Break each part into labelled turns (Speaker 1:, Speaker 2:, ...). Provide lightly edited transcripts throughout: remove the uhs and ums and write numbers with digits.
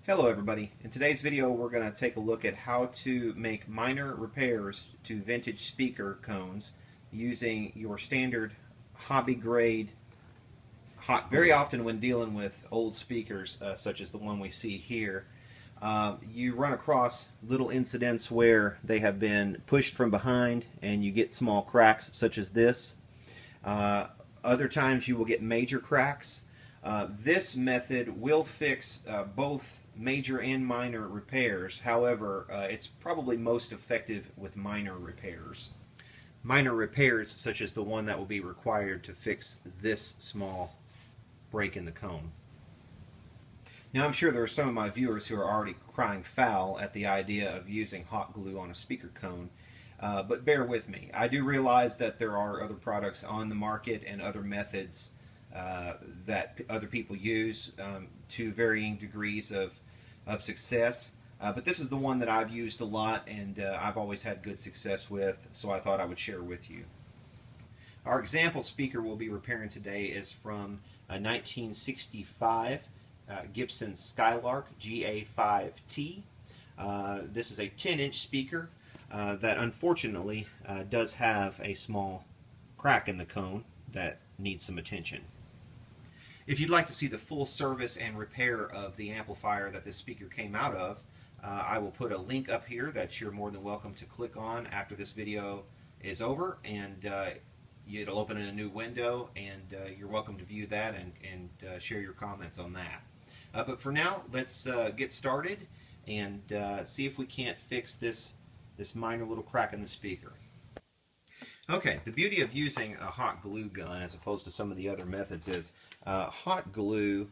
Speaker 1: Hello everybody. In today's video we're going to take a look at how to make minor repairs to vintage speaker cones using your standard hobby grade. Very often when dealing with old speakers such as the one we see here, you run across little incidents where they have been pushed from behind and you get small cracks such as this. Other times you will get major cracks. This method will fix both major and minor repairs. However, it's probably most effective with minor repairs. Minor repairs such as the one that will be required to fix this small break in the cone. Now I'm sure there are some of my viewers who are already crying foul at the idea of using hot glue on a speaker cone. But bear with me. I do realize that there are other products on the market and other methods that other people use to varying degrees of success. But this is the one that I've used a lot and I've always had good success with, so I thought I would share with you. Our example speaker we'll be repairing today is from a 1965 Gibson Skylark GA5T. This is a 10-inch speaker that unfortunately does have a small crack in the cone that needs some attention. If you'd like to see the full service and repair of the amplifier that this speaker came out of, I will put a link up here that you're more than welcome to click on after this video is over, and it'll open in a new window, and you're welcome to view that and share your comments on that. But for now, let's get started and see if we can't fix this minor little crack in the speaker. Okay, the beauty of using a hot glue gun as opposed to some of the other methods is hot glue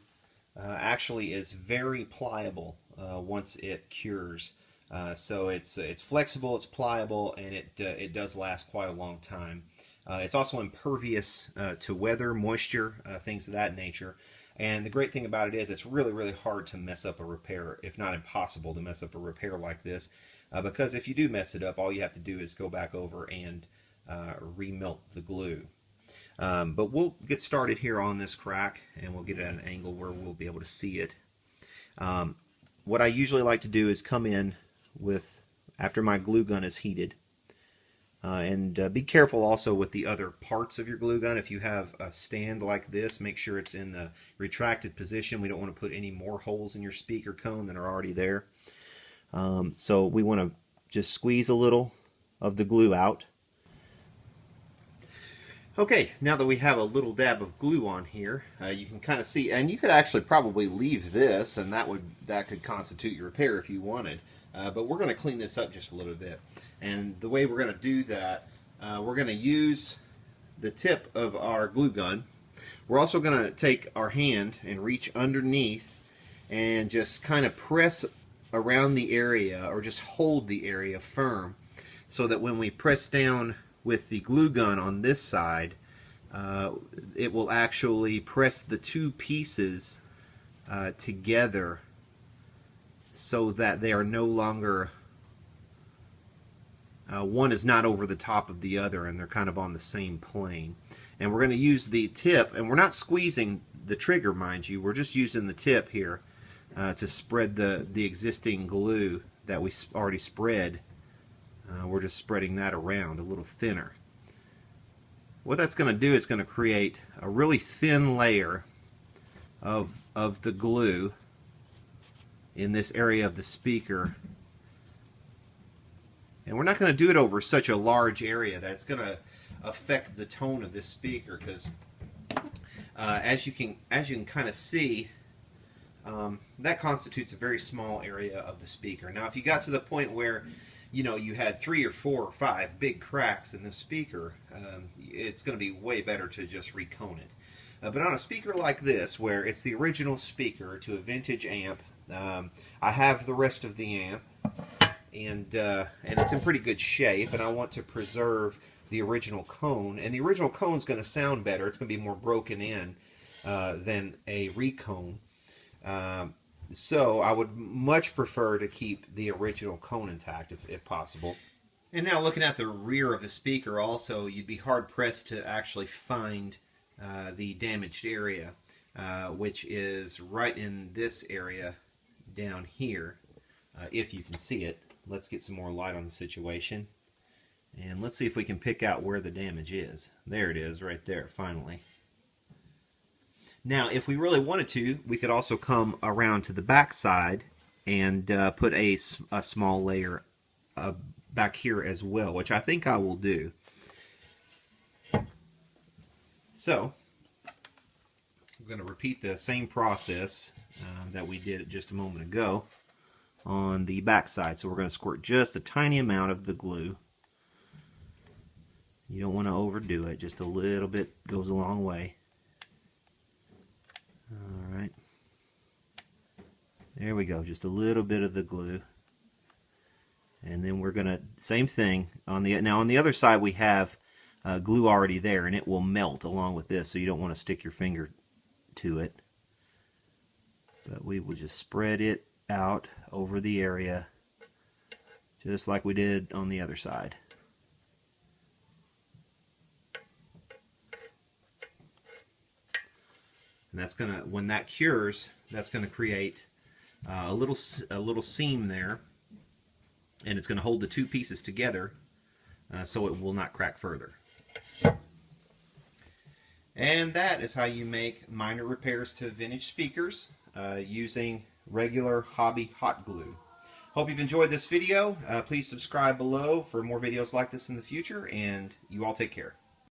Speaker 1: actually is very pliable once it cures. So it's flexible, it's pliable, and it does last quite a long time. It's also impervious to weather, moisture, things of that nature. And the great thing about it is it's really hard to mess up a repair, if not impossible to mess up a repair like this. Because if you do mess it up, all you have to do is go back over and remelt the glue. But we'll get started here on this crack and we'll get it at an angle where we'll be able to see it. What I usually like to do is come in with, after my glue gun is heated, and be careful also with the other parts of your glue gun. If you have a stand like this, make sure it's in the retracted position. We don't want to put any more holes in your speaker cone than are already there. So we want to just squeeze a little of the glue out. Okay, now that we have a little dab of glue on here, you can kind of see, and you could actually probably leave this, and that could constitute your repair if you wanted. But we're going to clean this up just a little bit. And the way we're going to do that, we're going to use the tip of our glue gun. We're also going to take our hand and reach underneath and just kind of press around the area, or just hold the area firm, so that when we press down with the glue gun on this side, it will actually press the two pieces together so that they are no longer, one is not over the top of the other, and they're kind of on the same plane. And we're going to use the tip, and we're not squeezing the trigger, mind you, we're just using the tip here to spread the existing glue that we already spread. We're just spreading that around a little thinner. What that's going to do is going to create a really thin layer of the glue in this area of the speaker. And we're not going to do it over such a large area that it's going to affect the tone of this speaker, because as you can kind of see, that constitutes a very small area of the speaker. Now if you got to the point where you had 3 or 4 or 5 big cracks in the speaker, it's going to be way better to just recone it. But on a speaker like this, where it's the original speaker to a vintage amp, I have the rest of the amp, and it's in pretty good shape, and I want to preserve the original cone. And the original cone is going to sound better. It's going to be more broken in than a recone. So I would much prefer to keep the original cone intact if possible. And now looking at the rear of the speaker also, you'd be hard pressed to actually find the damaged area, which is right in this area down here, if you can see it. Let's get some more light on the situation. And let's see if we can pick out where the damage is. There it is, right there, finally. Now, if we really wanted to, we could also come around to the back side and put a small layer back here as well, which I think I will do. So, I'm going to repeat the same process that we did just a moment ago on the back side. So we're going to squirt just a tiny amount of the glue. You don't want to overdo it, just a little bit goes a long way. Alright, there we go, just a little bit of the glue. And then we're going to, same thing, now on the other side we have glue already there, and it will melt along with this, so you don't want to stick your finger to it. But we will just spread it out over the area, just like we did on the other side. And that's gonna, when that cures, that's gonna create a little seam there, and it's gonna hold the two pieces together so it will not crack further. And that is how you make minor repairs to vintage speakers using regular hobby hot glue. Hope you've enjoyed this video. Please subscribe below for more videos like this in the future, and you all take care.